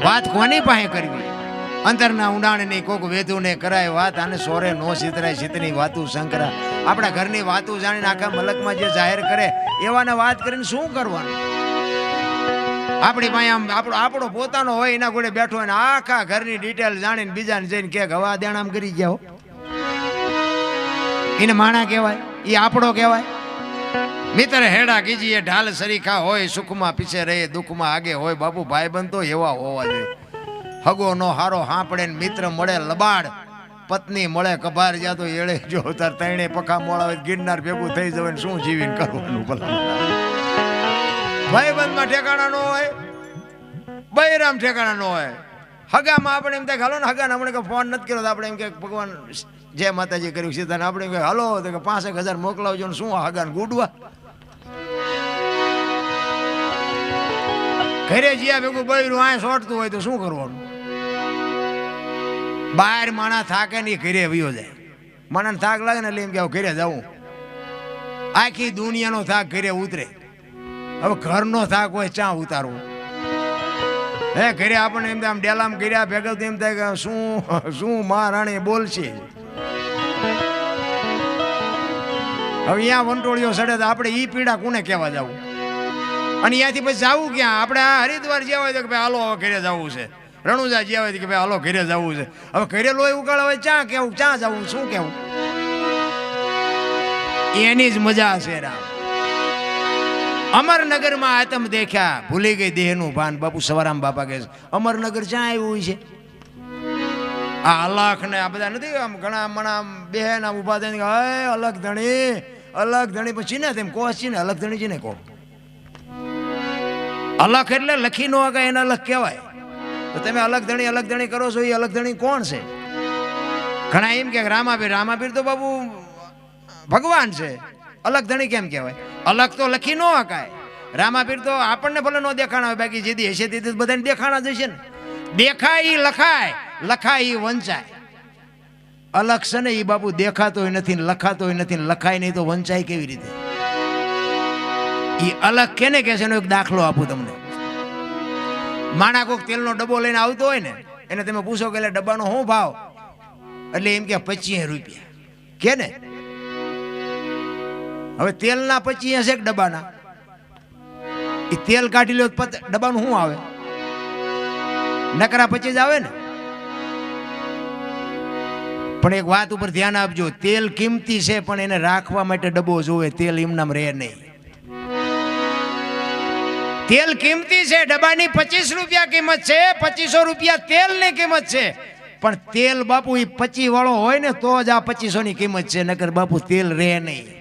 વાત કોની પાસે કરવી? અંતરના ઊંડાણની કોક વેધુને કરાય વાત, આને સોરે નો સિતરાય સિતની વાતું શંકરા. આપણા ઘરની વાતું જાણીને આખા મલકમાં જે જાહેર કરે એવાને વાત કરીને શું કરવાનું? આપણી પાસે આમ આપણો પોતાનો હોય એના જોડે બેઠો હોય ને આખા ઘરની ડિટેલ જાણીને બીજાને જઈને કે હવા દેણામ કરી ગયા હો, એને માણા કહેવાય? એ આપણો કહેવાય? મિત્ર હેડા કીજીએ ઢાલ સરીખા હોય, સુખમાં પીછે રહે દુઃખમાં આગે હોય. બાપુ ભાઈબંધ તો એવા હોવા જોઈએ. હગો નો હારો હાંપડે ને મિત્ર મળે લબાડ, પત્ની મળે કભાર. જ્યાં તો એળે જો તાર તણે પખા મોડા હોય ગિરનાર ભેગું થઈ જવાય ને શું જીવીને કરવાનું ભલા? ભાઈબંધમાં ઠેકાણા ન હોય, બૈરામ ઠેકાણા ન હોય. હગામાં આપણે એમ થાય હાલો ને, હગાને આપણે ફોન નથી કર્યો તો આપણે એમ કે ભગવાન જય માતાજી કર્યું સીધા ને આપણે એમ કે હાલો તો કે 5,000 મોકલાવજો ને શું હગાને ગુડવા? ઘરે જ્યાં ભેગું બૈરું આ સોટતું હોય તો શું કરવાનું? બહાર માણા થાકે ને ઘરે વયો જાય. માણાને થાક લાગે ને એટલે એમ કે ઘરે જવું. આખી દુનિયાનો થાક ઘરે ઉતરે. હવે ઘરનો થાક હોય ચા ઉતારવો? હે ઘરે આપણને એમ થાય આમ ડેલામ કર્યા ભેગા એમ થાય કે શું મહારાણી બોલશે. હવે અહીંયા વંટોળીઓ સડે તો આપણે ઈ પીડા કોને કહેવા જવું? અને અહીંયાથી પછી જવું ક્યાં? આપણે આ હરિદ્વાર જ્યાં હોય તો કે ભાઈ હાલો ઘરે જવું છે, રણુજા જ્યાં હોય કે ભાઈ હાલો ઘરે જવું છે. હવે ઘરે લોહી ઉકાળે હોય ચા કેવું, ચા જવું, શું કેવું? એની જ મજા છે રામ. અમરનગરમાં આતમ દેખ્યા ભૂલી ગઈ દેહનું ભાન. બાપુ સવારામ બાપા કહે છે અમરનગર ક્યાં આવ્યું હોય છે? આ અલખ ને આ બધા નથી આમ ઘણા મણા બેન આમ ઉભા થઈને અલગ ધણી પછી ને તેમ કહો છે ને અલગ ધણી છે ને કહો. અલખ એટલે લખી નો આગા એને અલગ કહેવાય. તો તમે અલગ ધણી કરો છો, એ અલગ ધણી કોણ છે? ઘણા એમ કે રામાપીર તો બાબુ ભગવાન છે, અલગ ધણી કેમ કહેવાય? અલગ તો લખી નો હકાય. રામાપીર તો આપણને ભલે નો દેખાણા હોય, બાકી જેથી હશે તે બધાને દેખાણા જ હશે ને. દેખાય ઈ લખાય, લખાય ઈ વંચાય. અલગ છે ને એ બાપુ દેખાતોય નથી, લખાતોય નથી, લખાય નહીં તો વંચાય કેવી રીતે? એ અલગ કેને કે છે? એનો એક દાખલો આપું તમને. માણા કોઈક તેલનો ડબ્બો લઈને આવતો હોય ને, એને તમે પૂછો કે ડબ્બાનો શું ભાવ? એટલે એમ કે 25 રૂપિયા કે ને. હવે તેલના 25 હશે ડબ્બાના, એ તેલ કાઢી લો ડબ્બાનું શું આવે? નકરા 25 આવે ને. પણ એક વાત ઉપર ધ્યાન આપજો, તેલ કિંમતી છે પણ એને રાખવા માટે ડબ્બો જોવે. તેલ એમનામ રહે નહીં. તેલ કિંમતી છે, ડબ્બાની 25 રૂપિયા કિંમત છે, 2500 રૂપિયા તેલની કિંમત છે. પણ તેલ બાપુ એ 25 વાળો હોય ને તો જ આ 2500 ની કિંમત છે, નકર બાપુ તેલ રહે નહીં.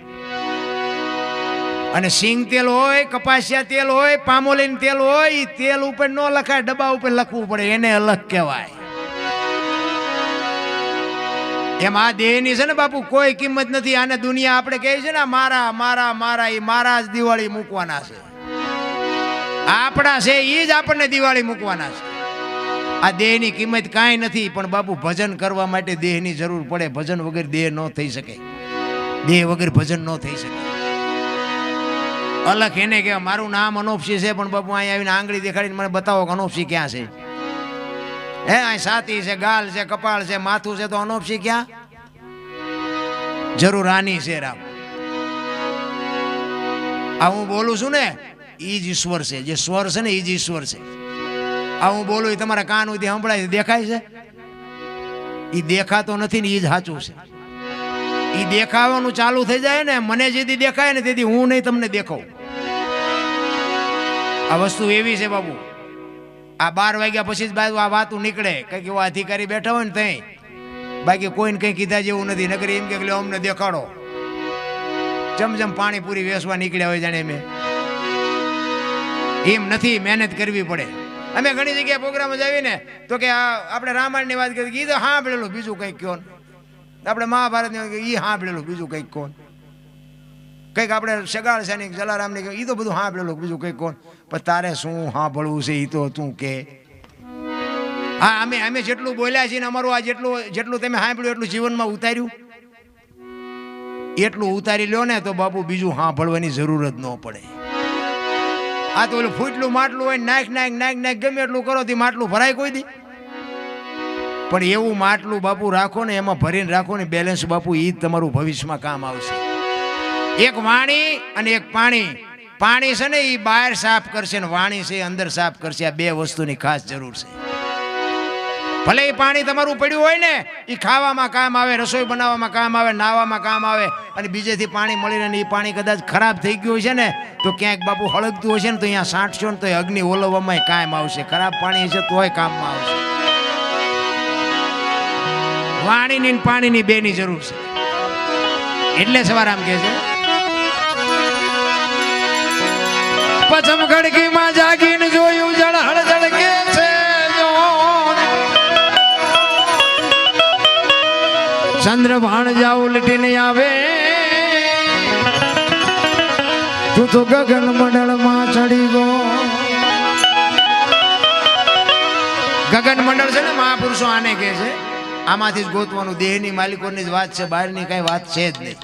અને સિંગ તેલ હોય, કપાસિયા તેલ હોય, પામોલીન તેલ હોય, એ તેલ ઉપર ન લખાય, ડબ્બા ઉપર લખવું પડે, એને અલગ કહેવાય. એમ આ દેહની છે ને બાપુ કોઈ કિંમત નથી. આને દુનિયા આપણે કહે છે ને મારા મારા મારા, એ મારા જ દિવાળી મૂકવાના છે. આપણા છે એ જ આપણને દિવાળી મૂકવાના છે. આ દેહની કિંમત કાંઈ નથી. પણ બાપુ ભજન કરવા માટે દેહની જરૂર પડે. ભજન વગર દેહ ન થઈ શકે, દેહ વગર ભજન ન થઈ શકે. અલગ એને કે મારું નામ અનોપસી છે, પણ બાપુ અહીં આવીને આંગળી દેખાડીને મને બતાવો કે અનોપસી ક્યાં છે? હે અહીં છાતી છે, ગાલ છે, કપાળ છે, માથું છે, તો અનોપસી ક્યાં? જરૂર આની છે રામ. આ હું બોલું છું ને ઈ જ ઈશ્વર છે. જે સ્વર છે ને ઈ જ ઈશ્વર છે. આ હું બોલું એ તમારા કાન સુધી સંભળાય, દેખાય છે? એ દેખાતો નથી ને એ જ સાચું છે. એ દેખાવાનું ચાલુ થઈ જાય ને, મને જેથી દેખાય ને તેથી હું નહીં તમને દેખાઉં. આ વસ્તુ એવી છે બાબુ. આ 12 વાગ્યા પછી જ બાજુ આ વાતું નીકળે. કઈક એવા અધિકારી બેઠા હોય ને તઈ, બાકી કોઈને કઈ કીધા જેવું નથી. નકર એમ કે અમને દેખાડો, જમ પાણીપુરી વેચવા નીકળ્યા હોય જાણે. મેં એમ નથી, મહેનત કરવી પડે. અમે ઘણી જગ્યાએ પ્રોગ્રામ જ આવીને તો કે આપણે રામાયણની વાત કરી, કીધું સાંભળેલું બીજું કંઈક કહો. આપણે મહાભારતની એ સાંભળેલું બીજું કંઈક કોણ? કંઈક આપણે સગાળ સૈનિક જલારામની એ તો બધું સાંભળેલું બીજું કંઈક કોણ? પણ તારે શું સાંભળવું છે એ તો તું કે. હા અમે જેટલું બોલ્યા છીએ ને અમારું આ જેટલું તમે સાંભળ્યું એટલું જીવનમાં ઉતાર્યું, એટલું ઉતારી લો ને તો બાપુ બીજું સાંભળવાની જરૂર જ ન પડે. આ તો ઓલું ફૂટલું માટલું હોય, નાખ નાખ નાખ નાખ ગમે એટલું કરો તે માટલું ભરાય કોઈ દી? પણ એવું માટલું બાપુ રાખો ને, એમાં ભરીને રાખો ને બેલેન્સ બાપુ, એ જ તમારું ભવિષ્યમાં કામ આવશે. એક વાણી અને એક પાણી. પાણી છે ને એ બહાર સાફ કરશે ને વાણી છે અંદર સાફ કરશે. આ બે વસ્તુની ખાસ જરૂર છે. ભલે એ પાણી તમારું પડ્યું હોય ને, એ ખાવામાં કામ આવે, રસોઈ બનાવવામાં કામ આવે, નાવામાં કામ આવે, અને બીજેથી પાણી મળીને એ પાણી કદાચ ખરાબ થઈ ગયું છે ને, તો ક્યાંક બાપુ હળગતું હશે ને તો અહીંયા સાંટશો ને તો અગ્નિ ઓલવવામાં કામ આવશે. ખરાબ પાણી હશે તોય કામમાં આવશે. વાણીની પાણીની બેની જરૂર છે. એટલે સવારામ કહે છે, પચમ ખડકીમાં જાગીને જોયું જળ હળદળ કે છે, ચંદ્ર ભાણ જાવ લટીને આવે, તું તો ગગન મંડળમાં ચડી ગયો. ગગન મંડળ છે ને મહાપુરુષો આને કહે છે. આમાંથી જ ગોતવાનું. દેહની માલિકોની જ વાત છે, બહારની કઈ વાત છે જ નહીં.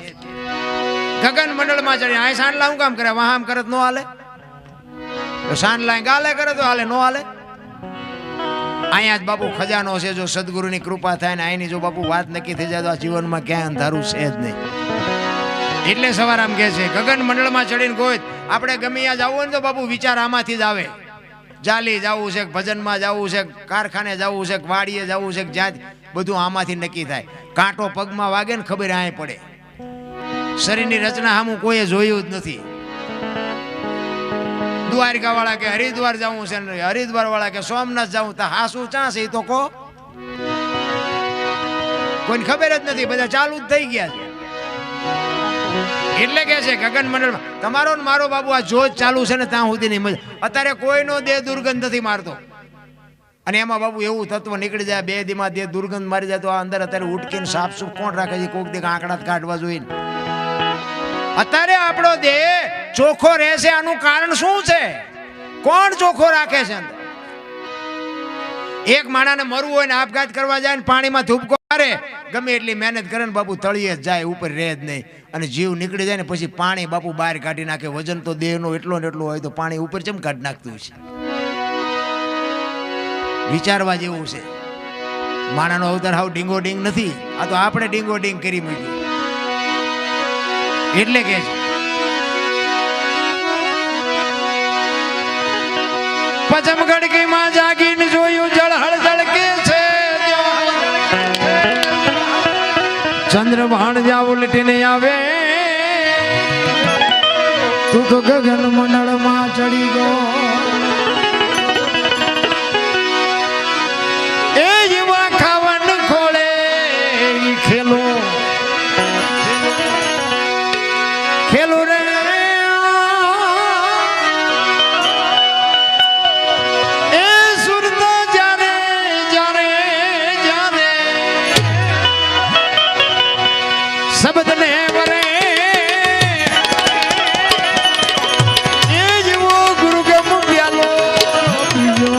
ગગન મંડળમાં ચડી. આ સાંડલા હું કામ કરે? વાહામ કરે તો ન હાલે? સાંડલા ગાલે કરે તો હાલે? ન હાલે. અહીંયા જ બાપુ ખજાનો છે. જો સદગુરુની કૃપા થાય ને અહીંની જો બાપુ વાત નક્કી થઈ જાય તો આ જીવનમાં ક્યાંય અંધારું છે જ નહીં. એટલે સવારામ કહે છે, ગગન મંડળમાં ચડીને ગોત. આપણે ગમે ત્યાં જવું ને તો બાપુ વિચાર આમાંથી જ આવે. જાલી જવું છે, ભજનમાં જવું છે, કારખાને જવું છે, વાડીએ જવું છે, જ્યાં બધું આમાંથી નક્કી થાય. કાંટો પગમાં વાગે ને ખબર આય પડે. શરીરની રચના સામું કોઈએ જોયું જ નથી. દ્વારકા વાળા કે હરિદ્વાર જવું છે, હરિદ્વાર વાળા કે સોમનાથ જવું, તો હા શું ચા છે એ તો કહો. કોઈને ખબર જ નથી. બધા ચાલુ જ થઈ ગયા છે. એટલે કે છે ગગન મંડળમાં તમારો ને મારો બાબુ આ જોજ ચાલુ છે ને ત્યાં સુધી નહીં મજા. અત્યારે કોઈનો દેહ દુર્ગંધ નથી મારતો. અને એમાં બાબુ એવું તત્વ નીકળી જાય 2 દીમાં દેહ દુર્ગંધ મારી જાય તો આ અંદર અત્યારે ઉટકીને સાફ સુફ કોણ રાખે છે? કોઈક દેખ આંકડા કાઢવા જોઈએ. અત્યારે આપણો દેહ ચોખ્ખો રહેશે આનું કારણ શું છે? કોણ ચોખ્ખો રાખે છે અંદર? એક માણાને મરવું હોય ને આપઘાત કરવા જાય ને પાણીમાં ધૂપકો મારે, ગમે એટલી મહેનત કરે ને બાપુ તળિયે જ જાય, ઉપર રહે જ નહીં. અને જીવ નીકળી જાય ને પછી પાણી બાપુ બહાર કાઢી નાખે. વજન તો દેહનો એટલો ને એટલો હોય તો પાણી ઉપર ચમ કાઢી નાખતું છે. વિચારવા જેવું છે. માણાનો અવતાર હાવ ડીંગો ડીંગ નથી. આ તો આપણે ડીંગો ડીંગ કરી મૂક્યું. એટલે કે છે પચમ ગડકીમાં જાગીને જોયું જળ હળદળ કે છે, ચંદ્ર ભાણ જાવ લટીને આવે, તું તો ગગન મંડળમાં ચડી ગયો. એ યુવા ખાવન ખોળે ખેલો ખેલો રે, એ સુરત જારે જારે જારે શબ્દ ને વરે, એ જેવો ગુરુ ગમ પ્યાલો પીજો.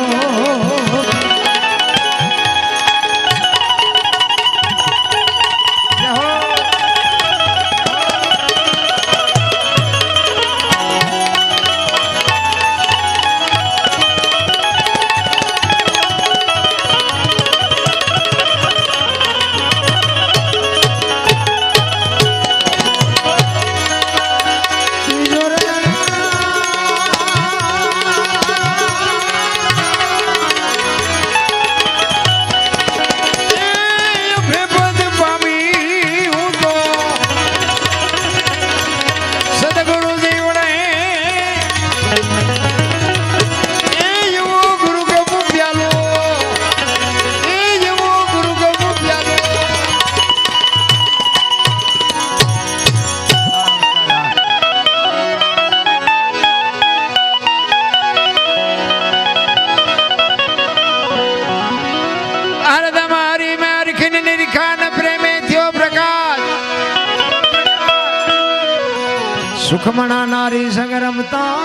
સુખમણા નારી સંગ રમતા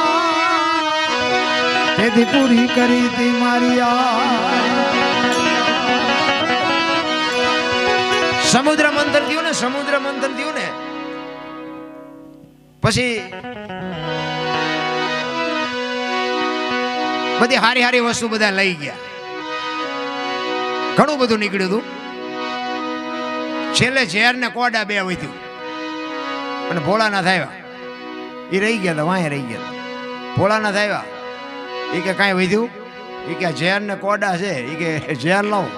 તેથી પૂરી કરી તી મારી સમુદ્ર મંથન થયું ને, સમુદ્ર મંથન થયું ને પછી બધી હારી હારી વસ્તુ બધા લઈ ગયા, ઘણું બધું નીકળ્યું હતું. છેલ્લે ઝેર ને કોડા બે વધ્યું અને ભોળાનાથ આવ્યા. એ રહી ગયા હતા, વાંહે રહી ગયા. ભોળાનાથ આવ્યા, એ કે કાંઈ વધ્યું? એ કે ઝેર ને કોડા છે. એ કે ઝેર લાવો.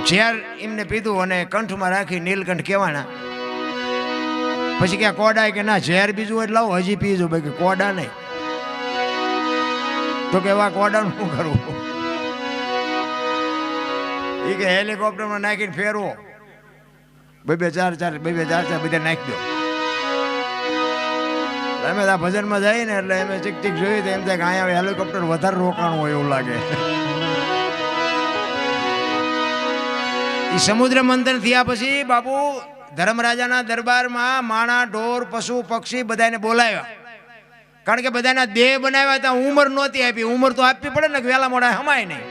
ઝેર એમને પીધું અને કંઠમાં રાખી નીલકંઠ કહેવાના. પછી ક્યાં કોડા? કે ના, ઝેર બીજું એટલે લાવો, હજી પીજો. ભાઈ કે કોડા નહીં. તો કે એવા કોડાનું શું કરવું? એ કે હેલિકોપ્ટરમાં નાખીને ફેરવો, બે ચાર બધા નાખી દો. અમે આ ભજનમાં જઈએ ને એટલે અમે ચીક ચીક જોયું તો એમ થાય કે અહીંયા હેલિકોપ્ટર વધારે રોકાણું હોય એવું લાગે. એ સમુદ્ર મંથન થયા પછી બાપુ ધર્મરાજાના દરબારમાં માણા, ઢોર, પશુ, પક્ષી બધાને બોલાવ્યા. કારણ કે બધાના દેહ બનાવ્યા હતા, ઉંમર નહોતી આપી. ઉંમર તો આપવી પડે ને, વહેલા મોડા હમાય નહીં.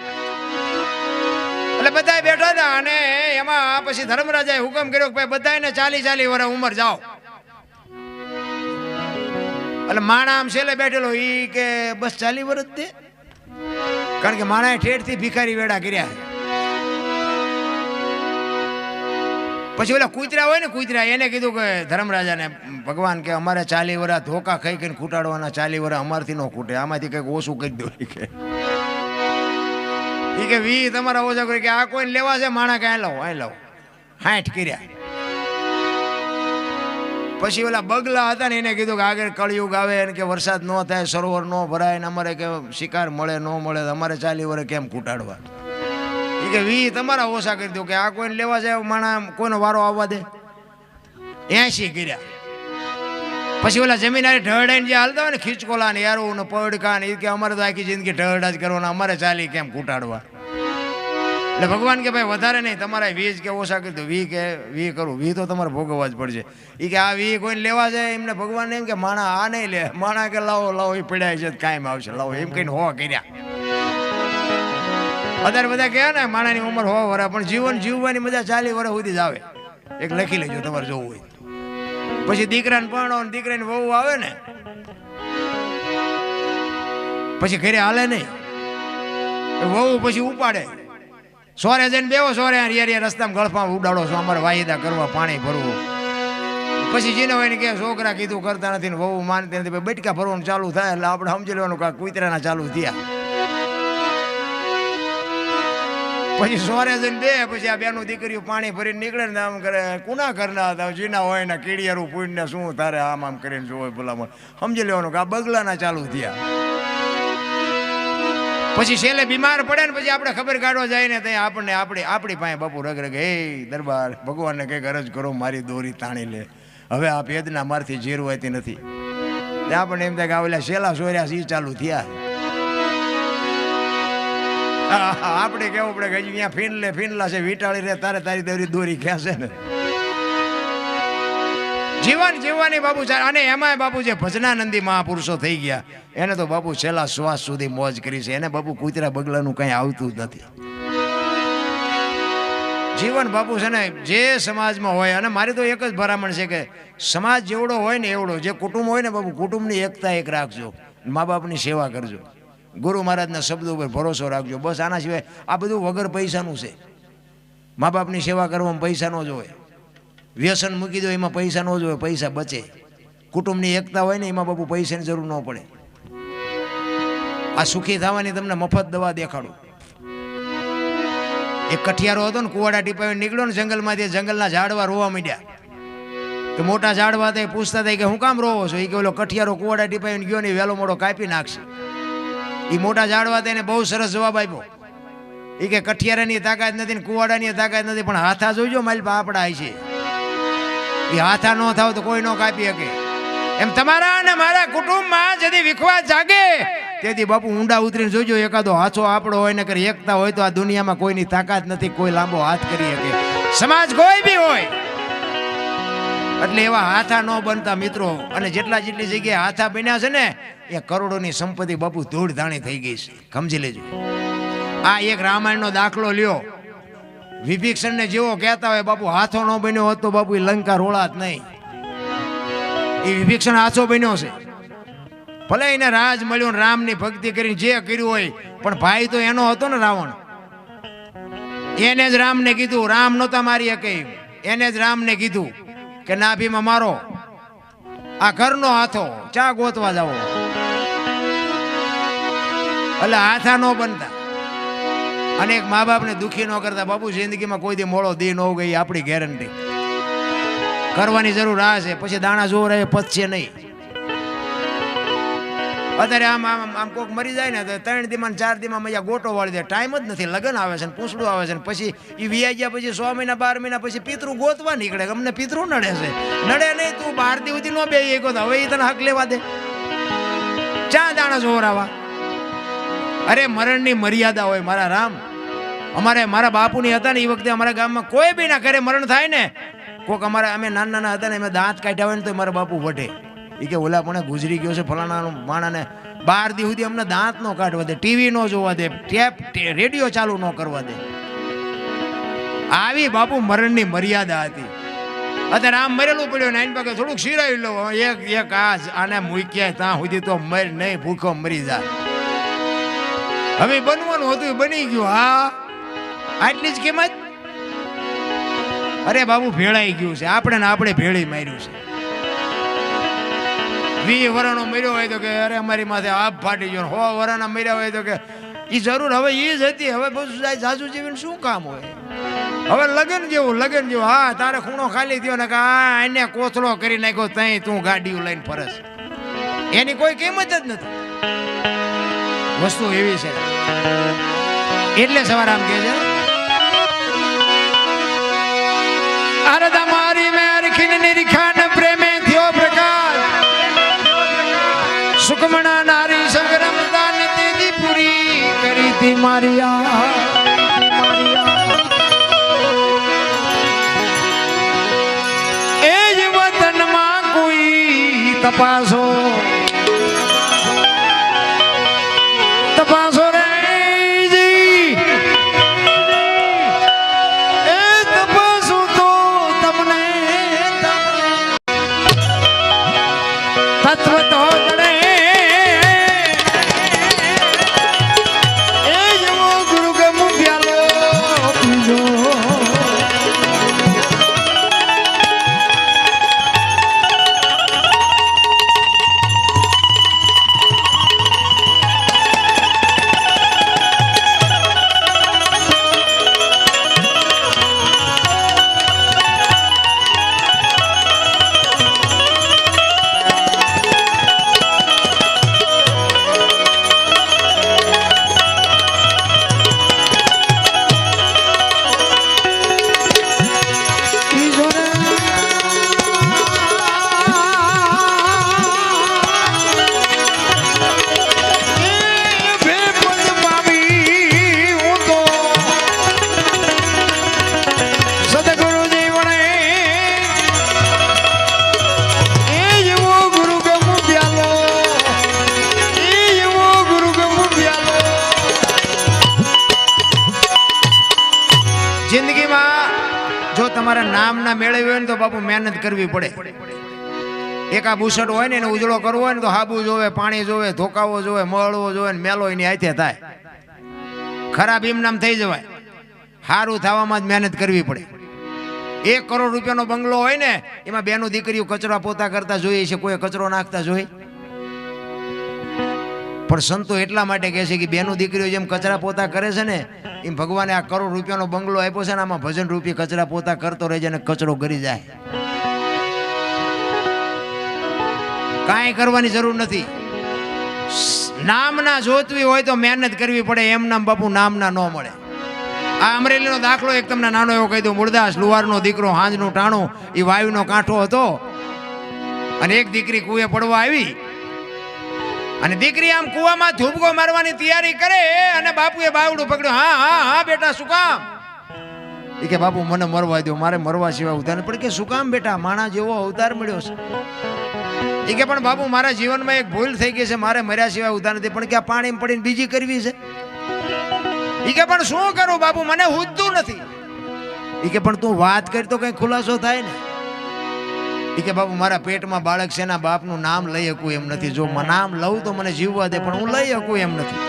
એટલે બધા બેઠા હતા અને એમાં પછી ધર્મરાજાએ હુકમ કર્યો કે ભાઈ બધાને 40 વર્ષ ઉંમર જાઓ. એટલે માણા આમ છેલ્લે બેઠેલો, ઈ કે બસ 40 વર્ષ દે. કારણ કે માણાએ ઠેઠથી ભિખારી વેડા કર્યા. પછી ઓલા કૂતરા હોય ને, કૂતરા એને કીધું કે ધર્મરાજાને, ભગવાન કે અમારે 40 વર્ષ ધોકા ખાઈ કરીને ખૂટાડવાના, 40 વર્ષ અમારથી ન ખૂટે, આમાંથી કંઈક ઓછું કરી દો. એ કે 20 તમારા ઓછા કરી. કે આ કોઈને લેવા છે માણા? કે લાવો, અહીં લાવો. 60 કર્યા. પછી ઓલા બગલા હતા ને એને કીધું કે આગળ કળિયુગ આવે ને કે વરસાદ ન થાય, સરોવર ન ભરાય ને અમારે કે શિકાર મળે ન મળે, અમારે 40 વર્ષ કેમ ખૂટાડવા? એ કે 20 તમારા ઓછા કરી દો. કે આ કોઈને લેવા જાય માણા, કોઈનો વારો આવવા દે. 80 કર્યા. પછી ઓલા જમીન ઢળડાઈને જે હાલતા હોય ને, ખીચકોલા ને યારું ને પડકા ને, એ કે અમારે તો આખી જિંદગી ઢળડા જ કરવાના, અમારે 40 કેમ ખૂટાડવા? એટલે ભગવાન કે ભાઈ વધારે નહીં, તમારે 20 કે ઓછા કરી દો. 20 કે 20 કરું, 20 તો તમારે ભોગવવા જ પડશે. એ કે આ 20 કોઈને લેવા જાય એમને ભગવાન એમ કે માણા આ નહીં લે. માણા કે લાવો લાવો, એ પડ્યા છે કાયમ આવશે, લાવો એમ કહીને 100 કર્યા. અત્યારે બધા કહે ને માણાની ઉંમર 100 વર્ષ, પણ જીવન જીવવાની મજા 40 વર્ષ સુધી જ આવે. એક લખી લેજો તમારે જોવું હોય. પછી દીકરાને પરણો, દીકરાની વહુ આવે ને પછી ઘરે હાલે નહીં. વહુ પછી ઉપાડે, સોરે જઈને બેવો, સોરે રસ્તામાં ગળફામાં ઉડાડો છો, અમારે વાયદા કરવા, પાણી ભરવું. પછી જેને હોય ને કે છોકરા કીધું કરતા નથી ને વહુ માનતી નથી, બેટકા ભરવાનું ચાલુ થાય એટલે આપણે સમજી લેવાનું કે કૂતરાના ચાલુ થયા. પછી સોરે જઈને બે, પછી આ બેનું દીકરીઓ પાણી ભરીને નીકળે ને આમ કરે, કુના કરના હતા જીના હોય ને કીડિયારું પૂઈને શું તારે આમ આમ કરીને જોવે ભલામણ. સમજી લેવાનું કે આ બગલાના ચાલુ થયા. પછી છેલ્લે બીમાર પડે ને પછી આપણે ખબર કાઢવા જાય ને ત્યાં આપણને આપણી પાસે બાપુ રગ રગ, હે દરબાર ભગવાનને કંઈક અરજ કરો, મારી દોરી તાણી લે, હવે આ ભેદના મારથી જીરવાતી નથી. આપણને એમ થાય કે ઓલા શેલા સોર્યા સી ચાલુ થયા. આપણે કેવું પડે કે હજી અહીંયા ફીનલા છે, વીટાળી રે તારે તારી દોરી ખેંચે ને. જીવન જીવવાની બાપુ. અને એમાં બાપુ જે ભજનાનંદી મહાપુરુષો થઈ ગયા એને તો બાપુ છેલ્લા શ્વાસ સુધી મોજ કરી છે. એને બાપુ કૂતરા બગલાનું કંઈ આવતું જ નથી. જીવન બાપુ છે ને જે સમાજમાં હોય, અને મારી તો એક જ ભરામણ છે કે સમાજ જેવડો હોય ને એવડો, જે કુટુંબ હોય ને બાપુ, કુટુંબની એકતા એક રાખજો, મા બાપની સેવા કરજો, ગુરુ મહારાજના શબ્દો ઉપર ભરોસો રાખજો. બસ આના સિવાય આ બધું વગર પૈસાનું છે. મા બાપની સેવા કરવામાં પૈસા ન જોવે, વ્યસન મૂકી દો એમાં પૈસા ન જોવે, પૈસા બચે. કુટુંબની એકતા હોય ને એમાં બાપુ પૈસાની જરૂર ન પડે. આ સુખી થવાની તમને મફત દવા દેખાડું. એક કઠિયારો હતો ને, કુવાડા ટીપાવી નીકળ્યો ને જંગલમાંથી, જંગલના ઝાડવા રોવા માંડ્યા. તો મોટા ઝાડવા હતા પૂછતા હતા કે હું કામ રોવો છો? એ કે ઓલો કઠિયારો કુવાડા ટીપાવીને ગયો ને વહેલો મોડો કાપી નાખશે. એ મોટા ઝાડવા હતા એને બહુ સરસ જવાબ આપ્યો. એ કે કઠિયારાની તાકાત નથી ને કુવાડાની તાકાત નથી, પણ હાથા જોઈજો માલપા આપડા છે. એ હાથા ન થાવ તો કોઈ ન કાપી શકે. એમ તમારા અને મારા કુટુંબમાં જદી વિખવાદ જાગે તેથી બાપુ ઊંડા ઉતરીને જોજો, એકાદો હાથો આપણો હોય ને કરી એકતા હોય તો આ દુનિયામાં કોઈની તાકાત નથી, કોઈ લાંબો હાથ કરી શકે. સમાજ કોઈ બી હોય એટલે એવા હાથા ન બનતા મિત્રો. અને જેટલી જગ્યાએ હાથા બન્યા છે ને એ કરોડોની સંપત્તિ બાપુ ધૂળ ધાણી થઈ ગઈ છે, સમજી લેજો. આ એક રામાયણનો દાખલો લ્યો. વિભીક્ષણને જેવો કહેતા હોય બાપુ હાથો ન બન્યો હોત તો બાપુ લંકા રોળાત નહીં. એ વિભીક્ષણ હાથો બન્યો છે. ભલે એને રાજ મળ્યું ને રામની ભક્તિ કરીને જે કર્યું હોય, પણ ભાઈ તો એનો હતો ને રાવણ. એને જ રામને કીધું, રામ નહોતા મારી શકે, એને જ રામને કીધું કે નાભીમાં મારો આ ઘરનો હાથો, ચા ગોતવા જાવો. એટલે હાથા ન બનતા અને એક મા બાપને દુઃખી ન કરતા. બાપુ જિંદગીમાં કોઈ દી મોડો દી ન ગઈ આપણી ગેરંટી. કરવાની જરૂર આ છે, પછી દાણા જોર રહે પચશે નહીં. અત્યારે આમ આમ આમ કોક મરી જાય ને તો 3 દીમાં 4 દીમાં મજા ગોટો વાળી દે. ટાઈમ જ નથી. લગ્ન આવે છે ને પૂછડું આવે છે ને પછી એ વિયાઈ ગયા પછી 6 મહિના 12 મહિના પછી પિતૃ ગોતવા નીકળે. અમને પિતૃ નડે છે. નડે નહીં, તું 12 દી સુધી ન બે એક હવે એ તને હક લેવા દે. ચા દાણા જોર આવા. અરે મરણની મર્યાદા હોય મારા રામ. મારા બાપુની હતા ને એ વખતે અમારા ગામમાં કોઈ બી ના ઘરે મરણ થાય ને, કોક અમારા અમે નાના હતા ને અમે દાંત કાઢ્યા હોય ને તો મારા બાપુ વઢે. એ કે ઓલા પણ ગુજરી ગયો છે ફલાણા માણાને 12 દી સુધી અમને દાંત નો કાઢવા દે, ટીવી નો જોવા દે, રેડિયો ચાલુ ન કરવા દે. આવી બાપુ મરણની મર્યાદા હતી. અત્યારે આમ મરેલું પડ્યું ને આની પાસે થોડુંક શીરાવી લો, એક આને મૂક્યા ત્યાં સુધી તો મર નહીં, ભૂખો મરી જાય. હવે બનવાનું હતું બની ગયું. હા, આટલી જ કિંમત. અરે બાબુ ભેળાઈ ગયું છે. આપણે ને આપણે ભેળી માર્યું છે. 20 વર્ષનો મર્યો હોય તો કે અરે અમારી માથે આપ ફાટી ગયો. 100 વર્ષના મર્યા હોય તો કે એ જરૂર હવે એ જ હતી. હવે બધું સાસુ જીવીને શું કામ હોય? હવે લગન જેવું. હા, તારે ખૂણો ખાલી થયો ને કે એને કોથળો કરી નાખ્યો તઈ તું ગાડીઓ લઈને ફરસ. એની કોઈ કિંમત જ નથી. વસ્તુ એવી છે. એટલે સવાર આમ કે છે, અરે તમારી મેર ખીન નિરખાન પ્રેમે થયો પ્રકાશ, સુકમણા નારી સંગ્રામ દાન તેજી પૂરી કરી તી મારી એ જ વતનમાં કોઈ તપાસો રે જી, એ તપાસો તો તમને તત્વ તો જડે. એ જવો ગુરુ ગમુ પ્યાલો પીજો. જિંદગીમાં જો તમારા નામના મેળવ્યું હોય ને તો બાપુ મહેનત કરવી પડે. એક આ બુસટ હોય ને એને ઉજળો કરવો હોય ને તો હાબુ જોવે, પાણી જોવે, ધોકાવો જોવે, મળવો જોવે ને મેલો એની હાથે થાય. ખરાબ ઇમનામ થઈ જવાય. સારું થવામાં જ મહેનત કરવી પડે. 1 કરોડ રૂપિયાનો બંગલો હોય ને એમાં બેનું દીકરીઓ કચરા પોતા કરતા જોઈએ છે, કોઈ કચરો નાખતા જોઈએ? પણ સંતો એટલા માટે કહે છે કે બેનું દીકરીઓ જેમ કચરા પોતા કરે છે ને એમ ભગવાને આ કરોડ રૂપિયાનો બંગલો આપ્યો છે ને આમાં ભજન રૂપી કચરા પોતા કરતો રહેજે અને કચરો ગરી જાય. કાંઈ કરવાની જરૂર નથી. નામના જોતવી હોય તો મહેનત કરવી પડે. એમ નામ બાપુ નામના ન મળે. આ અમરેલીનો દાખલો એક તમને નાનો એવો કહી દઉં. મૂળદાસ લુહારનો દીકરો, હાંજનું ટાણું, એ વાયુનો કાંઠો હતો અને એક દીકરી કુએ પડવા આવી અને દીકરી આમ કુવામાં ધૂબકો મારવાની તૈયારી કરે અને બાપુએ બાવડું પકડ્યું. હા બેટા શું કામ? એ કે બાપુ મને મરવા દો, મારે મરવા સિવાય ઉધાર પડે. કે શું કામ બેટા? માણા જેવો અવતાર મળ્યો છે. એ કે પણ બાપુ મારા જીવનમાં એક ભૂલ થઈ ગઈ છે, મારે મર્યા સિવાય ઉધાર નથી. પણ કે પાણીમાં પડીને બીજી કરવી છે. એ કે પણ શું કરું બાપુ, મને હુજતું નથી. એ કે પણ તું વાત કરી તો કઈ ખુલાસો થાય ને. એ કે બાપુ મારા પેટમાં બાળક છે એના બાપનું નામ લઈ શકું એમ નથી. જો નામ લઉં તો મને જીવવા દે, પણ હું લઈ શકું એમ નથી.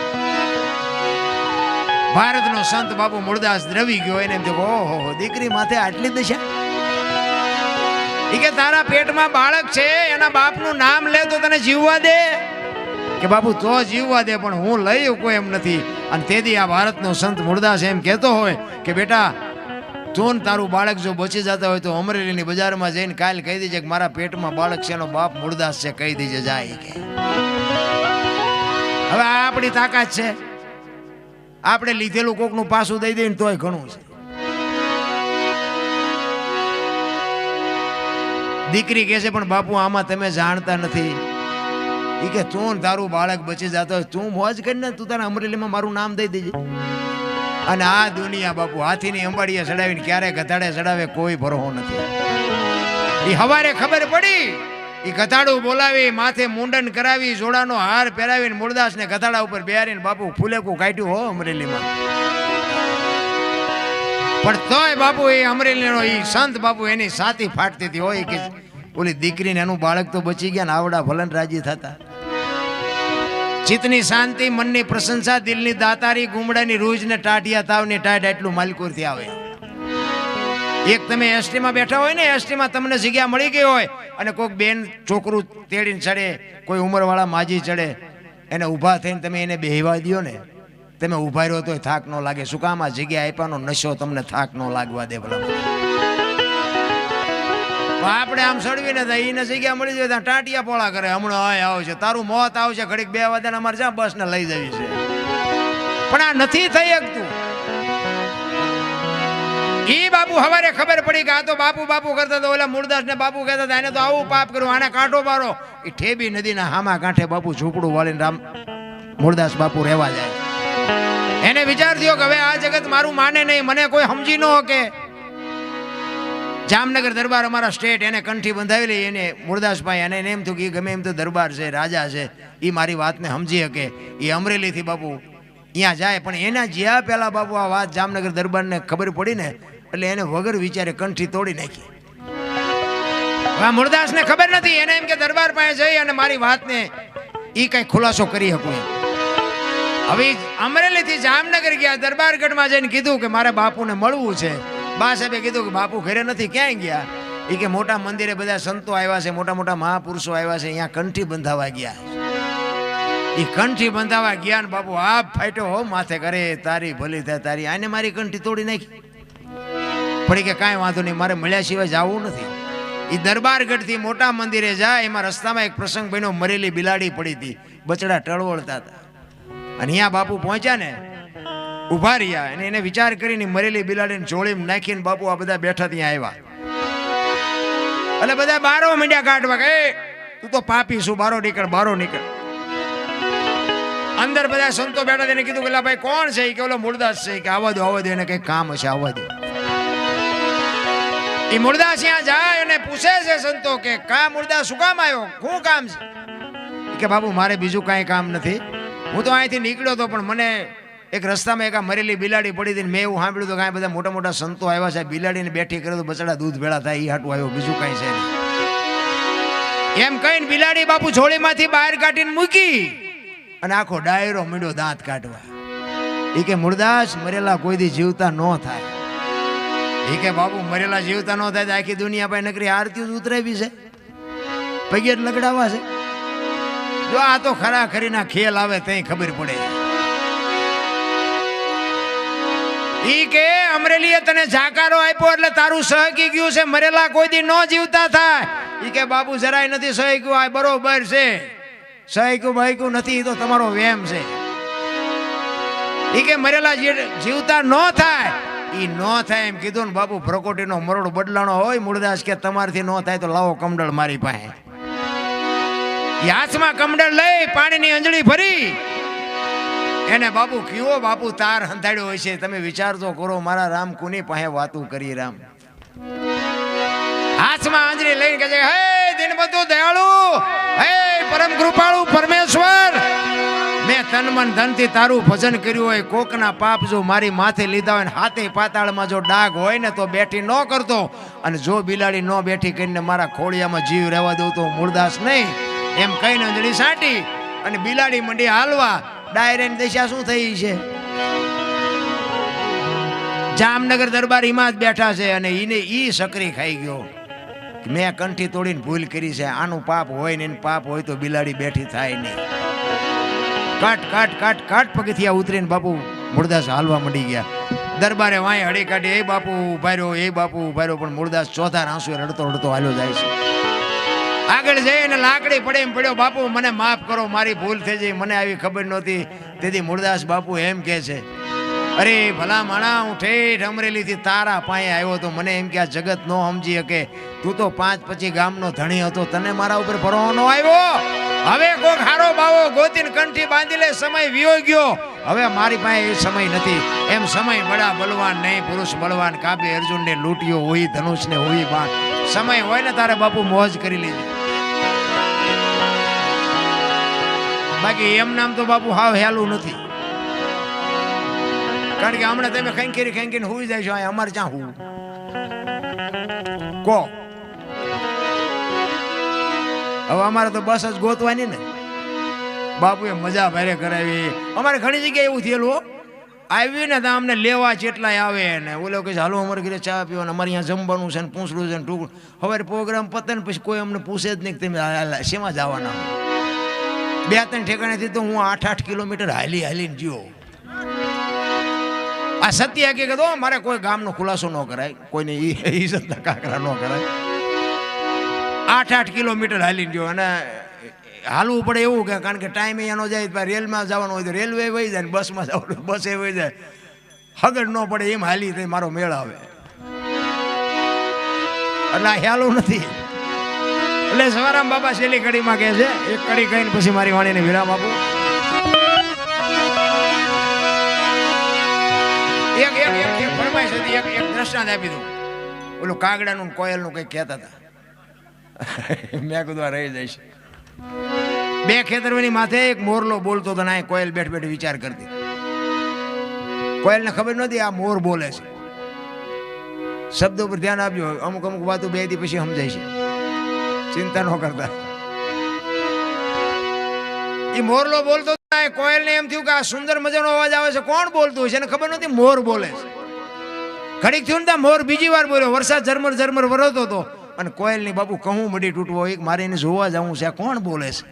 ભારતનો સંત બાપુ મૂળદાસ દ્રવી ગયો. એને એમ થયું ઓહો દીકરી માથે આટલી દશા. એ કે તારા પેટમાં બાળક છે એના બાપનું નામ લે તો તને જીવવા દે? કે બાપુ તો જીવવા દે, પણ હું લઈ શકું એમ નથી. અને તેથી આ ભારતનો સંત મૂળદાસ એમ કહેતો હોય કે બેટા તું તારું બાળક જો બચી જતા હોય તો અમરેલીની બજારમાં જઈને કાલ કહી દેજે કે મારા પેટમાં બાળક છે એનો બાપ મૂળદાસ છે, કહી દેજે જાય. કે હવે આ આપણી તાકાત છે. આપણે લીધેલું કોકનું પાછું દઈ દઈએ તોય ઘણું છે. દીકરી કહે છે પણ બાપુ આમાં તમે જાણતા નથી. એ કે તું તારું બાળક બચી જતો હોય તું મોજ કરીને તું તારા અમરેલીમાં મારું નામ દઈ દેજે. અને આ દુનિયા બાપુ હાથીની અંબાડીએ ચડાવીને ક્યારે ગધાડે ચડાવે કોઈ ભરોસો નથી. એ હવારે ખબર પડી એ ગધાડું બોલાવી માથે મુંડન કરાવી જોડાનો હાર પહેરાવીને મૂળદાસને ગધાડા ઉપર બેહારીને બાપુ ફૂલેકું કાઢ્યું હો અમરેલીમાં. પણ તોય બાપુ એ અમરેલીનો એ સંત બાપુ એની સાથી ફાટતી હતી હોય કે ઓલી દીકરીને એનું બાળક તો બચી ગયા ને આવડા ભલન રાજી થતા. ચિત્તની શાંતિ, મનની પ્રશંસા, દિલની દાતારી, ગુમડાની રૂજ ને ટાઢિયા તાવની ટાઢ એટલું માલકુરથી આવે. એક તમે એસટીમાં બેઠા હોય ને, એસટીમાં તમને જગ્યા મળી ગઈ હોય અને કોઈક બેન છોકરું તેડીને ચડે, કોઈ ઉંમરવાળા માજી ચડે, એને ઊભા થઈને તમે એને બેહવા દો ને, તમે ઊભા રહ્યો તોય થાક ન લાગે. શું કામ? આ જગ્યા આપ્યાનો નશો તમને થાક ન લાગવા દે. ભલા આપણે આમ સડવીને એને જગ્યા મળી જાય ત્યાં ટાંટિયા પોળા કરે. હમણાં આવશે તારું મોત આવશે, ઘડીક 2 વાગ્યાને અમારે જ્યાં બસ ને લઈ જવી છે. પણ આ નથી થઈ શકતું. ઈ બાપુ હવારે ખબર પડી કે આ તો બાપુ બાપુ કરતા હતા, ઓલા મૂળદાસ ને બાપુ કહેતા હતા એને તો આવું પાપ કર્યું, આને કાંઠો મારો. એ ઠેબી નદીના હામા કાંઠે બાપુ ઝૂંપડું વાળીને રામ મૂળદાસ બાપુ રહેવા જાય. એને વિચાર થયો કે હવે આ જગત મારું માને નહીં, મને કોઈ સમજી ન શકે. જામનગર દરબાર અમારા સ્ટેટ એને કંઠી બંધાવેલી એને મૂળદાસભાઈ, અને એને એમ થયું કે ગમે એમ તો દરબાર છે, રાજા છે, એ મારી વાતને સમજી શકે. એ અમરેલીથી બાપુ અહીંયા જાય, પણ એના જ્યાં પહેલા બાપુ આ વાત જામનગર દરબારને ખબર પડી ને એટલે એને વગર વિચારે કંઠી તોડી નાખી. મૂળદાસને ખબર નથી. એને એમ કે દરબાર પાસે જઈ અને મારી વાતને એ કઈ ખુલાસો કરી શકું એમ. હવે અમરેલીથી જામનગર ગયા, દરબારગઢમાં જઈને કીધું કે મારે બાપુને મળવું છે. બા સાહેબે કીધું કે બાપુ ઘરે નથી, ક્યાંય ગયા? એ કે મોટા મંદિરે બધા સંતો આવ્યા છે, મોટા મોટા મહાપુરુષો આવ્યા છે, અહીંયા કંઠી બંધાવા ગયા. એ કંઠી બંધાવા ગયા ને બાપુ આપ ફાટ્યો હો માથે કરે તારી ભલી થાય તારી, આને મારી કંઠી તોડી નાખી. પડી કે કાંઈ વાંધો નહીં, મારે મળ્યા સિવાય જવું નથી. એ દરબારગઢથી મોટા મંદિરે જાય, એમાં રસ્તામાં એક પ્રસંગ બન્યો, મરેલી બિલાડી પડી હતી, બચડા ટળવળતા હતા. અને અહીંયા બાપુ પહોંચ્યા ને ઉભા રહ્યા, અને એને વિચાર કરીને મરેલી બિલાડીને જોડીમાં નાખીને બાપુ આ બધા બેઠા ત્યાં આવ્યા. એટલે બધા બારો મીંડ્યા કાઢવા કે તું તો પાપી શું, બારો નીકળ, બારો નીકળ. અંદર બધા સંતો બેઠા તેને કીધું કે ભાઈ કોણ છે? કે ઓલો મૂળદાસ છે. કે આવવા દો એને કઈ કામ હશે, આવવા દો. એ મૂળદાસ ત્યાં જાય અને પૂછે છે સંતો કે કા મૂળદાસ શું કામ આવ્યો, શું કામ છે? કે બાપુ મારે બીજું કાંઈ કામ નથી, હું તો અહીંથી નીકળ્યો હતો પણ મને એક રસ્તામાં એક મરેલી બિલાડી પડી હતી, મેં એવું સાંભળ્યું હતું કે બધા મોટા મોટા સંતો આવ્યા છે, બિલાડીને બેઠી કરે તો બચડા દૂધ ભેળા થાય, એ હાટું આવ્યો, બીજું કાંઈ છે નહીં. એમ કહીને બિલાડી બાપુ જોડીમાંથી બહાર કાઢીને મૂકી અને આખો ડાયરો મીંડ્યો દાંત કાઢવા. એ કે મૂળદાસ મરેલા કોઈ દી જીવતા ન થાય. એ કે બાપુ મરેલા જીવતા ન થાય તો આખી દુનિયા પાસે નકરી આરતી જ ઉતરાવી છે, પગે જ લગડાવા છે. જો આ તો ખરા ખરીના ખેલ આવે ત્યાં ખબર પડે. ઈ કે અમરેલીએ તને જાકારો આપ્યો એટલે તારું સહકી ગયું છે, મરેલા કોઈ દી ન જીવતા થાય. ઈ કે બાપુ જરાય નથી સહક્યું, આ બરોબર છે, સહક્યું ભાઈકું નથી, તો તમારો વેમ છે. ઈ કે મરેલા જીવતા ન થાય, ઈ ન થાય એમ કીધું ને બાપુ પ્રકોટીનો મરોડ બદલાણો હોય. મૂળદાસ કે તમારથી ન થાય તો લાવો કમડળ મારી પાસે. હાથમાં કમડળ લઈ પાણીની અંજળી ભરી એને બાપુ કયો બાપુ તાર હંધાડ્યો હોય છે, તમે વિચાર તો કરો મારા રામ કોની પાસે વાતું કરી. રામ હાથમાં આંજળી લઈને કહે છે હે દિનબંધુ દયાળુ, હે પરમ કૃપાળુ પરમેશ્વર, મેં તન મન ધનથી તારું ભજન કર્યું હોય, કોકના પાપ જો મારી માથે લીધા હોય, હાથે પાતાળમાં જો ડાઘ હોય ને તો બેઠી ન કરતો, અને જો બિલાડી ન બેઠી કરીને મારા ખોળિયામાં જીવ રહેવા દઉં તો મૂળદાસ નહીં. એમ કહીને અંજળી સાંટી અને બિલાડી મંડી હાલવા. ડાયરેની દશા શું થઈ છે? જામનગર દરબાર હિમાત બેઠા છે અને ઈને ઈ સકરી ખાઈ ગયો. મેં કંઠી તોડીને ભૂલ કરી છે, આનું પાપ હોય ને પાપ હોય તો બિલાડી બેઠી થાય નહીં. કાટ કાટ કાટ કાટ પગથિયા ઉતરીને બાપુ મૂળદાસ હાલવા મંડી ગયા. દરબારે વાંય હળી કાઢી, એ બાપુ ઉભા રહ્યો, એ બાપુ ઉભા રહ્યો, પણ મૂળદાસ ચોથા આંસુ રડતો રડતો હાલ્યો જાય છે. આગળ જઈને લાકડી પડે એમ પડ્યો, બાપુ મને માફ કરો, મારી ભૂલ થઈ જઈ, મને આવી ખબર નહોતી. તેથી મૂળદાસ બાપુ એમ કહે છે, અરે ભલા માણા, હું ઠેઠ અમરેલીથી તારા પાસે આવ્યો તો મને એમ કે આ જગત નો સમજી શકે, તું તો 5-25 ગામનો ધણી હતો, તને મારા ઉપર ભરોસો ન આવ્યો. હવે કોક હારો બાવો ગોતીને કંઠી બાંધી લે, સમય વિયો ગયો, હવે મારી પાસે એ સમય નથી. એમ સમય બડા બલવાન નહીં, પુરુષ બળવાન, કાબે અર્જુનને લૂંટ્યો હોય, ધનુષને હોય બાણ. સમય હોય ને તારે બાપુ મોજ કરી લેજે, બાકી એમ નામ તો બાપુ હાવ હેલું નથી. કારણ કે હમણાં તમે ખેંકીને હુઈ જાય છો, અમારે ક્યાં હું કો? હવે અમારે તો બસ જ ગોતવાની ને. બાપુએ મજા ભારે કરાવી. અમારે ઘણી જગ્યાએ એવું થયેલું, આવ્યું ને તો અમને લેવા ચેટલાય આવે ને ઓલો કે હાલો અમારે ઘરે ચા પીવાનું, અમારે અહીંયા જમવાનું છે ને પૂછડું છે ને ટૂંકું. હવે પ્રોગ્રામ પતે ને પછી કોઈ અમને પૂછે જ નહીં કે તમે શેમાં જવાના. 2-3 ઠેકાણેથી તો હું 8-8 કિલોમીટર હાલીને જીવો. આ સત્ય હકીકત હો, મારે કોઈ ગામનો ખુલાસો ન કરાય, કોઈને ઈજ્જતના કાકરા ન કરાય. 8-8 કિલોમીટર હાલીને ગયો. અને હાલવું પડે એવું કે કારણ કે ટાઈમ અહીંયા ન જાય, રેલમાં જવાનું હોય તો રેલવે વહી જાય, બસમાં જવાનું બસે વહી જાય, હગડ ન પડે એમ હાલી તો મારો મેળ આવે. એટલે આ હેલું નથી. એટલે સવારામ બાબા છેલ્લી કડીમાં કહે છે, એક કડી કહીને પછી મારી વાણીને વિરામ આપું. એક ફરમાઈશ હતી, એક દ્રષ્ટાંત આપી દઉં. ઓલું કાગડાનું કોયલનું કંઈક કહેતા હતા. મેં કીધું રહી જાય છે. 2 ખેતરોની માથે એક મોરલો બોલતો હતો, ને કોયલ બેઠ બેઠ વિચાર કરતી. કોયલને ખબર નહોતી આ મોર બોલે છે. શબ્દો પર ધ્યાન આપજો, અમુક વાતો 2 દી પછી સમજાય છે, ચિંતા ન કરતા. એ મોરલો બોલતો, કોયલને એમ થયું કે આ સુંદર મજાનો અવાજ આવે છે, કોણ બોલતું છે? એને ખબર નહોતી મોર બોલે છે. ઘડીક થયું ને મોર બીજી વાર બોલ્યો. વરસાદ ઝરમર ઝરમર વરસતો હતો અને કોયલની બાપુ કહું મડી તૂટવો, એક મારે એને જોવા જવું છે, કોણ બોલે છે?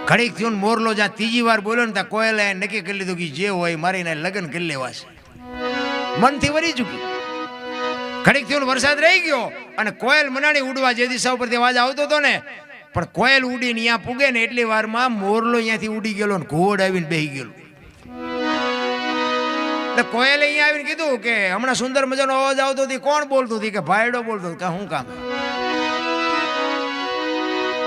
ઘડીક થયું ને મોરલો જ્યાં 3જી વાર બોલ્યો ને ત્યાં કોયલે નક્કી કરી લીધું કે જે હોય મારે એને લગ્ન કરી લેવા છે. મનથી વરી ચૂકી. ઘડીક થયું ને વરસાદ રહી ગયો અને કોયલ મનાણી ઉડવા જે દિશા ઉપરથી અવાજ આવતો હતો ને, પણ કોયલ ઉડીને અહીંયા પૂગે ને એટલી વારમાં મોરલો અહીંયાથી ઉડી ગયેલો ને ઘોડ આવીને બેસી ગયેલો. એટલે કોયલે અહીંયા આવીને કીધું કે હમણાં સુંદર મજાનો અવાજ આવતો હતી, કોણ બોલતું હતી? કે ભાઈડો બોલતો. કે શું કામ?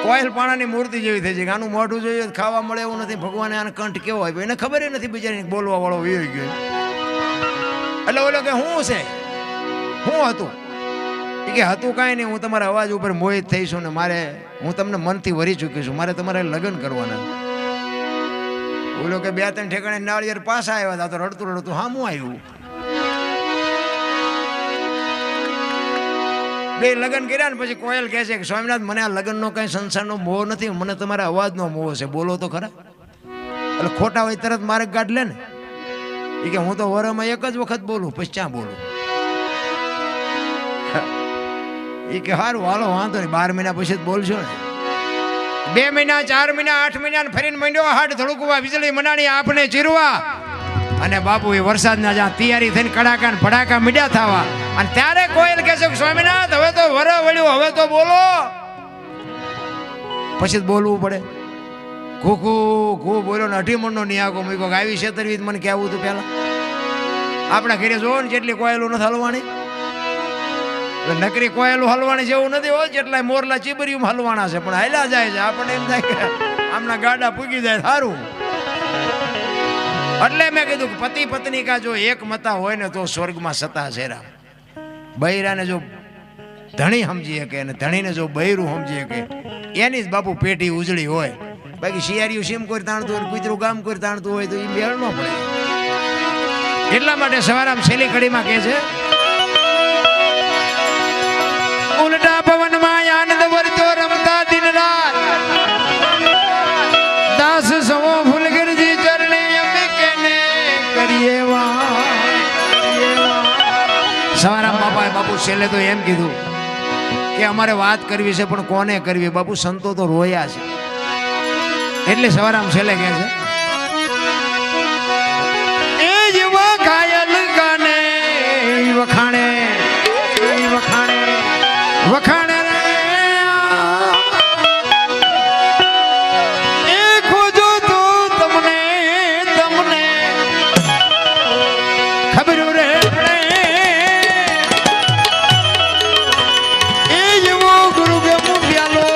કોયલ પાણાની મૂર્તિ જેવી થઈ છે કે આનું મોઢું જોઈએ ખાવા મળે એવું નથી. ભગવાને આને કંઠ કેવો આપ્યો એને ખબર નથી, બિચારી બોલવા વાળો વયો ગયો. એટલે ઓલો કે શું છે, શું હતું? કે હતું કાંઈ નહીં, હું તમારા અવાજ ઉપર મોહિત થઈશું ને મારે, હું તમને મનથી વરી ચૂકી છું, મારે તમારે લગ્ન કરવાના. બોલો કે 2-3 ઠેકાણે નાળિયેર પાછા આવ્યા હતા તો રડતું રડતું હામું આવ્યું. 2 લગ્ન કર્યા ને પછી કોયલ કહે છે કે સ્વામિનાથ, મને આ લગ્નનો કઈ સંસારનો મોહ નથી, મને તમારા અવાજનો મોહ છે, બોલો તો ખરા. એટલે ખોટા હોય તરત મારે ગાઢ લે ને. એ કે હું તો વરમાં એક જ વખત બોલું, પછી ક્યાં બોલું? એ કે સારું હાલો વાંધો નહીં, 12 મહિના પછી જ બોલશો ને. 2 મહિના 4 મહિના 8 મહિના ફરીને મંડ્યો હાડ ધડકવા, વીજળી મનાણી આપને ચીરવા. અને બાપુ એ વરસાદના જ્યાં તૈયારી થઈને કડાકા ને ભડાકા મીડ્યા થવા, અને ત્યારે કોયલ કહે છે સ્વામિનાથ હવે તો વર વળ્યું, હવે તો બોલો. પછી જ બોલવું પડે. ખોખું ખૂબ બોલ્યો ને 18 મણનો નિયાકો મૂક્યો. આવી છેતરવી મને કહેવું હતું પેલા. આપણા ઘરે જોવો ને જેટલી કોયલું નથી હલવાની, નકરી કોયલું હલવાની જેવું નથી હોય, જેટલા મોરલા ચીબરીયું હલવાના છે, પણ હાલ્યા જાય છે. આપણને એમ થાય કે આમના ગાડા પૂગી જાય સારું. એટલે મેં કીધું કે પતિ પત્ની કા જો એક મતા હોય ને તો સ્વર્ગમાં સતા છે. બૈરાને જો ધણી સમજી શકે અને ધણીને જો બૈરું સમજી શકે, એની જ બાપુ પેટી ઉજળી હોય. બાકી શિયાળિયું સીમ કોઈ તાણતું હોય, કૂતરું ગામ કોઈ તાણતું હોય તો એ મેળ ન પડે. એટલા માટે સવારામ છેલ્લી કડીમાં કહે છે, ઉલટા પવનમાં આનંદ વરતો રમતા દિન રાત, દાસ સવો ફૂલગીરજી ચરણે અમે કેને કરીએ સવારામ બાપાએ બાપુ છેલ્લે તો એમ કીધું કે અમારે વાત કરવી છે પણ કોને કરવી? બાપુ સંતો તો રોયા છે. એટલે સવારામ છેલ્લે કહે છે, એ જેવા ઘાયલ ગાને વખાણે વખાણે વખાણે એ ખોજો તો તમને તમને ખબર રે એ જેવો ગુરુ ગમુ પ્યાલો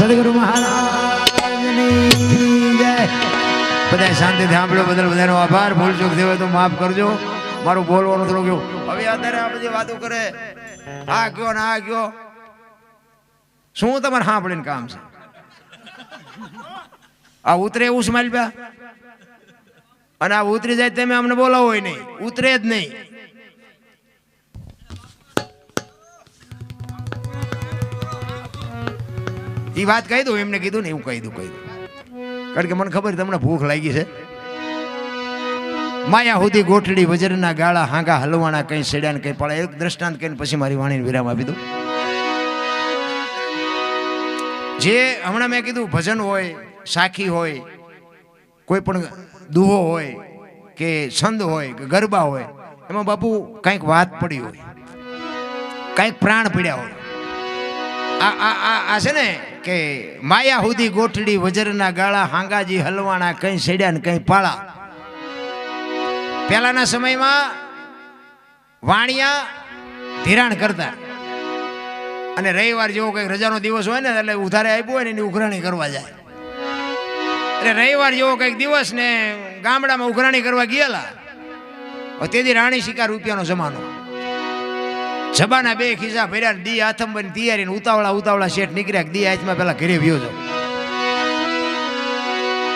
સદગુરુ મહારાજની જય. બધા શાંતિથી સાંભળો, બદલ બધાનો આભાર. ભૂલ ચૂક થયો હોય તો માફ કરજો. મારું બોલવાનું થોડું ગયું. હવે અત્યારે આ બધી વાતો કરે, આ કયો ને આ કયો, શું તમારે સાંભળીને કામ છે? આ ઉતરે એવું સ્માઈલ પ્યા, અને આ ઉતરી જાય તમે અમને બોલાવો હોય નહીં, ઉતરે જ નહીં. એ વાત કહી દઉં, એમને કીધું ને એવું કહી દઉં. કારણ કે મને ખબર તમને ભૂખ લાગી છે. માયા સુધી ગોઠડી વજરના ગાળા હાંગા હલવાના કઈ સેડ્યા ને કઈ પડે. એક દ્રષ્ટાંત કહીને પછી મારી વાણીને વિરામ આપી દઉં. જે હમણાં મેં કીધું ભજન હોય, સાખી હોય, કોઈ પણ દુહો હોય કે છંદ હોય કે ગરબા હોય, એમાં બાપુ કંઈક વાત પડી હોય, કંઈક પ્રાણ પીડ્યા હોય. આ છે ને કે માયા સુધી ગોઠડી વજરના ગાળા હાંગાજી હલવાના કઈ સેડ્યા ને કઈ પાળા. પહેલાના સમયમાં વાણિયા ધિરાણ કરતા, અને રવિવાર જેવો કઈક રજાનો દિવસ હોય ને એટલે ઉધારે આપ્યું હોય ને એની ઉઘરાણી કરવા જાય. એટલે રવિવાર જેવો કઈક દિવસ ને ગામડામાં ઉઘરાણી કરવા ગયેલા. તેથી રાણી શિકાર રૂપિયાનો જમાનો. જબાના બે ખિસ્સા ભર્યા, દી આથંબની તૈયારી, ઉતાવળા શેઠ નીકળ્યા. દી હાથમાં પેલા ઘરે વ્યો જાવ.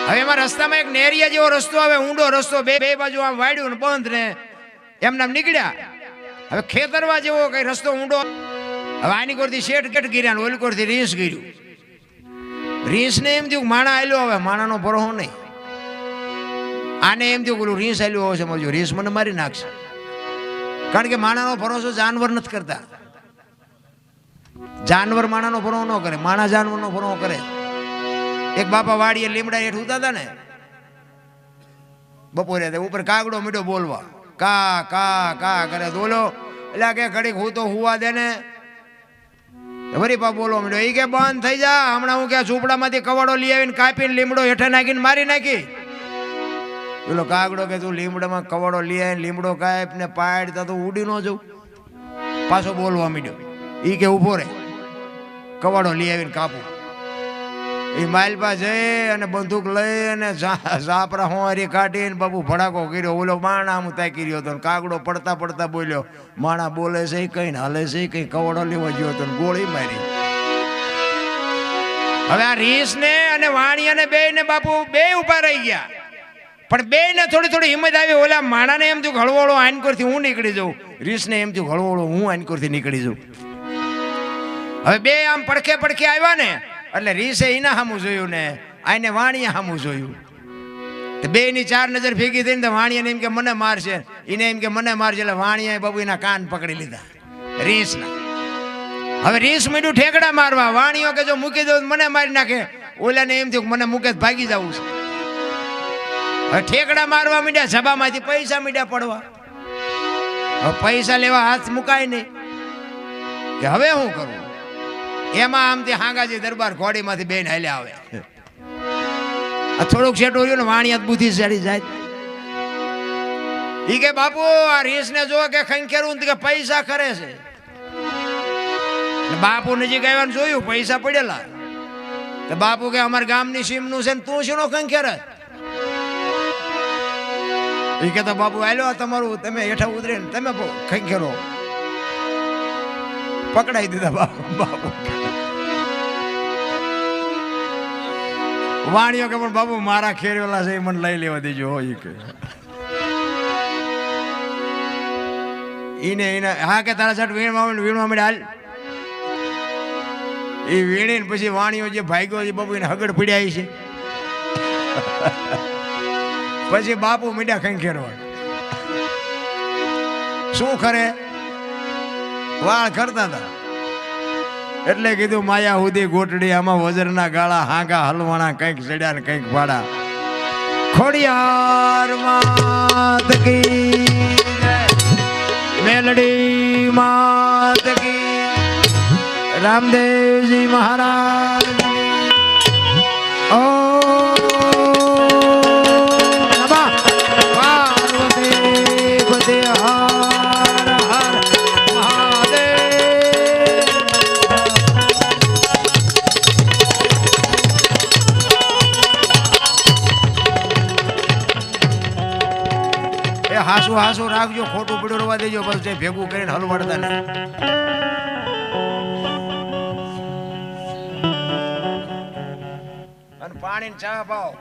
હવે એમાં રસ્તામાં એક નેરિયા જેવો રસ્તો આવે, ઊંડો રસ્તો, બે બાજુ આમ વાડ્યું ને બંધ ને એમ નામ નીકળ્યા. હવે ખેતરવા જેવો કઈ રસ્તો ઊંડો. હવે આની કોરથી શેઠ કેટ ગીર્યા ને ઓલી કોરથી રીંસ ગીર્યું. રીંસને એમ થયું માણા આલ્યો, હવે માણાનો ભરોસો નહીં. આને એમ થયું પેલું રીંસ આલ્યો હશે, સમજો રીંસ મને મારી નાખશે. કારણ કે માણાનો ભરોસો જાનવર નથી કરતા. જાનવર માણાનો ભરોસો ન કરે, માણા જાનવરનો ભરોસો કરે. એક બાપા વાડીએ લીમડા હેઠ ઉતા હતા ને બપોરે, ઉપર કાગડો મીઠો બોલવા, કા કા કા કરે. બોલો એટલે કે ઘડીક હું તો હુવા દે ને. વરી પા બોલવા મીઠો. એ કે બંધ થઈ જા, હમણાં હું કે ઝૂંપડામાંથી કવાડો લઈ આવીને કાપીને લીમડો હેઠે નાખીને મારી નાખી. પેલો કાગડો કે તું લીમડામાં કવાડો લઈ આવીને લીમડો કાપ ને પાડ તો ઉડી ન જવું. પાછો બોલવા મીઠો. એ કે ઉભો રે, કવાડો લઈ આવીને કાપું. એ માલપા જઈ અને બંદૂક લઈ અને ઝાપરા હોરી કાઢીને બાપુ ભડાકો કર્યો. ઓલો માણા હું તાકી રહ્યો હતો, કાગડો પડતા પડતા બોલ્યો. માણા બોલે છે કઈ ને હાલે છે કઈ, કવડો લેવા ગયો હતો, ગોળી મારી. હવે આ રીસ ને અને વાણિયા ને બે ને બાપુ બે ઉભા રહી ગયા. પણ બે ને થોડી થોડી હિંમત આવી. ઓલા માણા ને એમ થયું હળવોળો આનકોરથી હું નીકળી જાઉં, રીસ ને એમ થયું હળવોળો હું આનકોરથી નીકળી જાઉં. હવે બે આમ પડખે પડખે આવ્યા ને એટલે રીસે એના સામું જોયું ને આને વાણિયા સામું જોયું. બે ની ચાર નજર ભેગી થઈને તો વાણિયાને એમ કે મને મારશે, એને એમ કે મને મારશે. એટલે વાણિયાએ બાબુ એના કાન પકડી લીધા રીસના. હવે રીસ મીઠું ઠેકડા મારવા. વાણિયો કે જો મૂકી દઉં મને મારી નાખે. ઓલાને એમ થયું મને મૂકે ભાગી જવું છે. હવે ઠેકડા મારવા મીડ્યા, સભામાંથી પૈસા મીડ્યા પડવા. હવે પૈસા લેવા હાથ મુકાય નહીં કે હવે શું કરું. એમાં આમથી હાંગાજી દરબાર ઘોડીમાંથી બેન હાલ્યા આવે. થોડુંક શેઠું રહ્યું ને વાણિયા બુદ્ધિ ચડી જાય. ઈ કે બાપુ આ રીસ ને જો કે ખંખેરું કે પૈસા કરે છે. બાપુ નજીક આવ્યા જોયું પૈસા પડેલા. તો બાપુ કે અમારા ગામની સીમનું છે ને તું શીનો ખંખેરે. ઈ કે તો બાપુ આલ્યો તમારું, તમે હેઠા ઉતરીને તમે ખંખેરો. પકડાઈ દીધા બાપુ. વાણિયો કે પણ બાપુ મારા ખેરવેલા છે મને લઈ લેવા દેજો. હોય કે ઈને હા કે તારા છઠ વીણવા મળે હાલ. એ વીણીને પછી વાણિયો જે ભાગ્યો છે બાપુ એને હગડ પીડ્યા છે. પછી બાપુ મીડા ખંખેરવા. શું કરે, વાળ કરતા હતા. એટલે કીધું માયા હુદી ગોટડી, આમાં વજરના ગાળા હાંગા હલવાણા, કંઈક ચડ્યા ને કંઈક ભાડા. ખોડિયાર માત કી મેલડી માત કી, રામદેવજી મહારાજ. ઓ પાર્વતી પતિ હર હર મહાદેવ. હાસુ હાસુ રાખજો, ખોટું પડ્યું રવા દેજો, બસ જે ભેગું કરીને હલવાડતા ને. અને પાણી ચા પાવ.